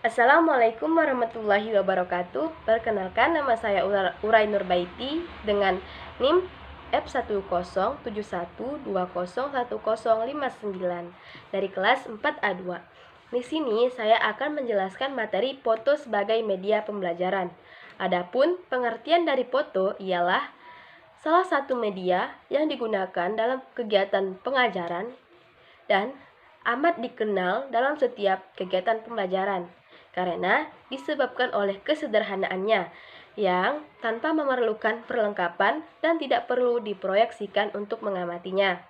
Assalamualaikum warahmatullahi wabarakatuh. Perkenalkan, nama saya Urai Nurbaiti dengan NIM F1077120101059 dari kelas 4A2. Di sini saya akan menjelaskan materi foto sebagai media pembelajaran. Adapun pengertian dari foto ialah salah satu media yang digunakan dalam kegiatan pengajaran dan amat dikenal dalam setiap kegiatan pembelajaran karena disebabkan oleh kesederhanaannya yang tanpa memerlukan perlengkapan dan tidak perlu diproyeksikan untuk mengamatinya.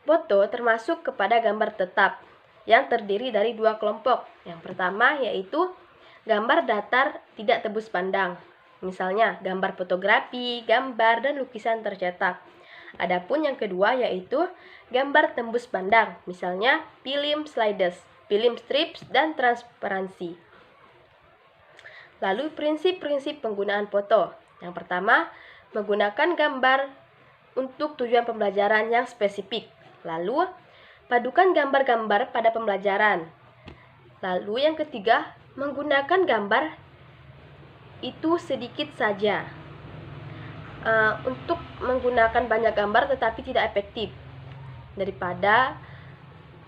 Foto termasuk kepada gambar tetap yang terdiri dari dua kelompok. Yang pertama yaitu gambar datar tidak tebus pandang, misalnya gambar fotografi, gambar, dan lukisan tercetak. Adapun yang kedua yaitu gambar tembus pandang, misalnya film slides, film strips, dan transparansi. Lalu prinsip-prinsip penggunaan foto. Yang pertama, menggunakan gambar untuk tujuan pembelajaran yang spesifik. Lalu, padukan gambar-gambar pada pembelajaran. Lalu yang ketiga, menggunakan gambar itu sedikit saja. Untuk menggunakan banyak gambar tetapi tidak efektif daripada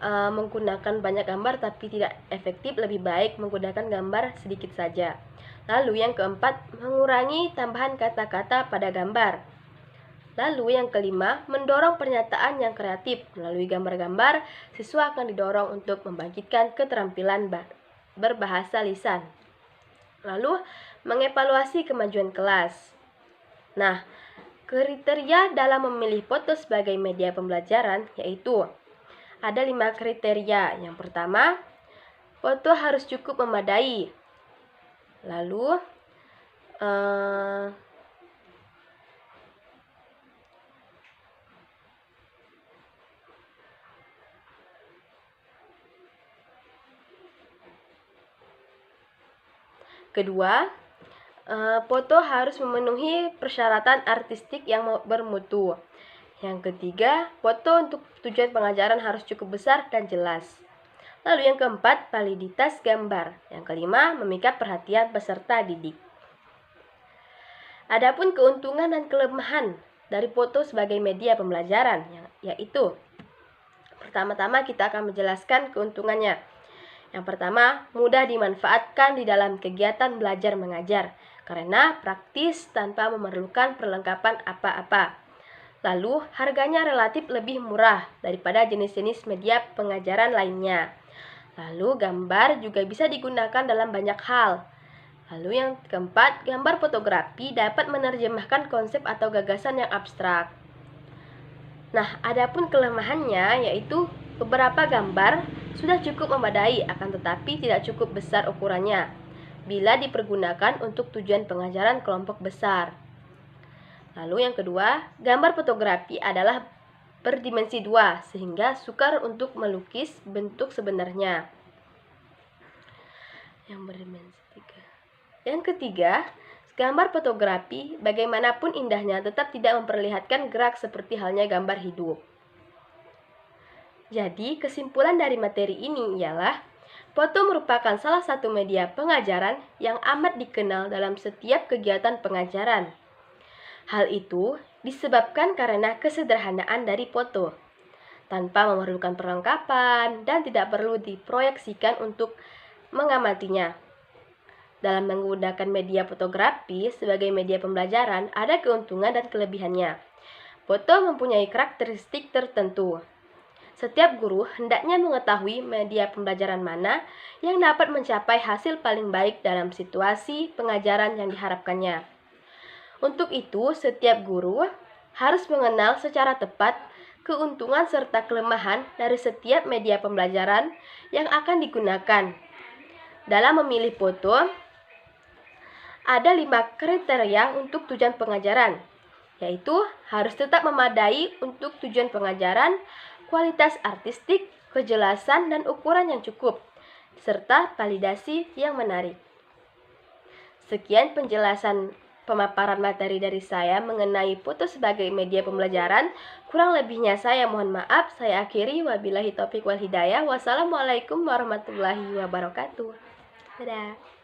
menggunakan banyak gambar tapi tidak efektif, lebih baik menggunakan gambar sedikit saja. Lalu yang keempat, mengurangi tambahan kata-kata pada gambar. Lalu yang kelima, mendorong pernyataan yang kreatif. Melalui gambar-gambar, siswa akan didorong untuk membangkitkan keterampilan berbahasa lisan. Lalu mengevaluasi kemajuan kelas. Nah, kriteria dalam memilih foto sebagai media pembelajaran yaitu ada 5 kriteria. Yang pertama, foto harus cukup memadai. Lalu, kedua, foto harus memenuhi persyaratan artistik yang bermutu. Yang ketiga, foto untuk tujuan pengajaran harus cukup besar dan jelas. Lalu yang keempat, validitas gambar. Yang kelima, memikat perhatian peserta didik. Adapun keuntungan dan kelemahan dari foto sebagai media pembelajaran, yaitu pertama-tama kita akan menjelaskan keuntungannya. Yang pertama, mudah dimanfaatkan di dalam kegiatan belajar mengajar karena praktis tanpa memerlukan perlengkapan apa-apa. Lalu, harganya relatif lebih murah daripada jenis-jenis media pengajaran lainnya. Lalu, gambar juga bisa digunakan dalam banyak hal. Lalu yang keempat, gambar fotografi dapat menerjemahkan konsep atau gagasan yang abstrak. Nah, adapun kelemahannya yaitu beberapa gambar sudah cukup memadai, akan tetapi tidak cukup besar ukurannya bila dipergunakan untuk tujuan pengajaran kelompok besar. Lalu yang kedua, gambar fotografi adalah berdimensi 2 sehingga sukar untuk melukis bentuk sebenarnya. Yang berdimensi 3. Yang ketiga, gambar fotografi bagaimanapun indahnya tetap tidak memperlihatkan gerak seperti halnya gambar hidup. Jadi, kesimpulan dari materi ini ialah foto merupakan salah satu media pengajaran yang amat dikenal dalam setiap kegiatan pengajaran. Hal itu disebabkan karena kesederhanaan dari foto, tanpa memerlukan perlengkapan dan tidak perlu diproyeksikan untuk mengamatinya. Dalam menggunakan media fotografi sebagai media pembelajaran, ada keuntungan dan kelebihannya. Foto mempunyai karakteristik tertentu. Setiap guru hendaknya mengetahui media pembelajaran mana yang dapat mencapai hasil paling baik dalam situasi pengajaran yang diharapkannya. Untuk itu, setiap guru harus mengenal secara tepat keuntungan serta kelemahan dari setiap media pembelajaran yang akan digunakan. Dalam memilih foto, ada 5 kriteria untuk tujuan pengajaran, yaitu harus tetap memadai untuk tujuan pengajaran, kualitas artistik, kejelasan dan ukuran yang cukup, serta validasi yang menarik. Sekian penjelasan pemaparan materi dari saya mengenai foto sebagai media pembelajaran. Kurang lebihnya saya mohon maaf. Saya akhiri, wabillahi taufiq wal hidayah. Wassalamualaikum warahmatullahi wabarakatuh. Dadah.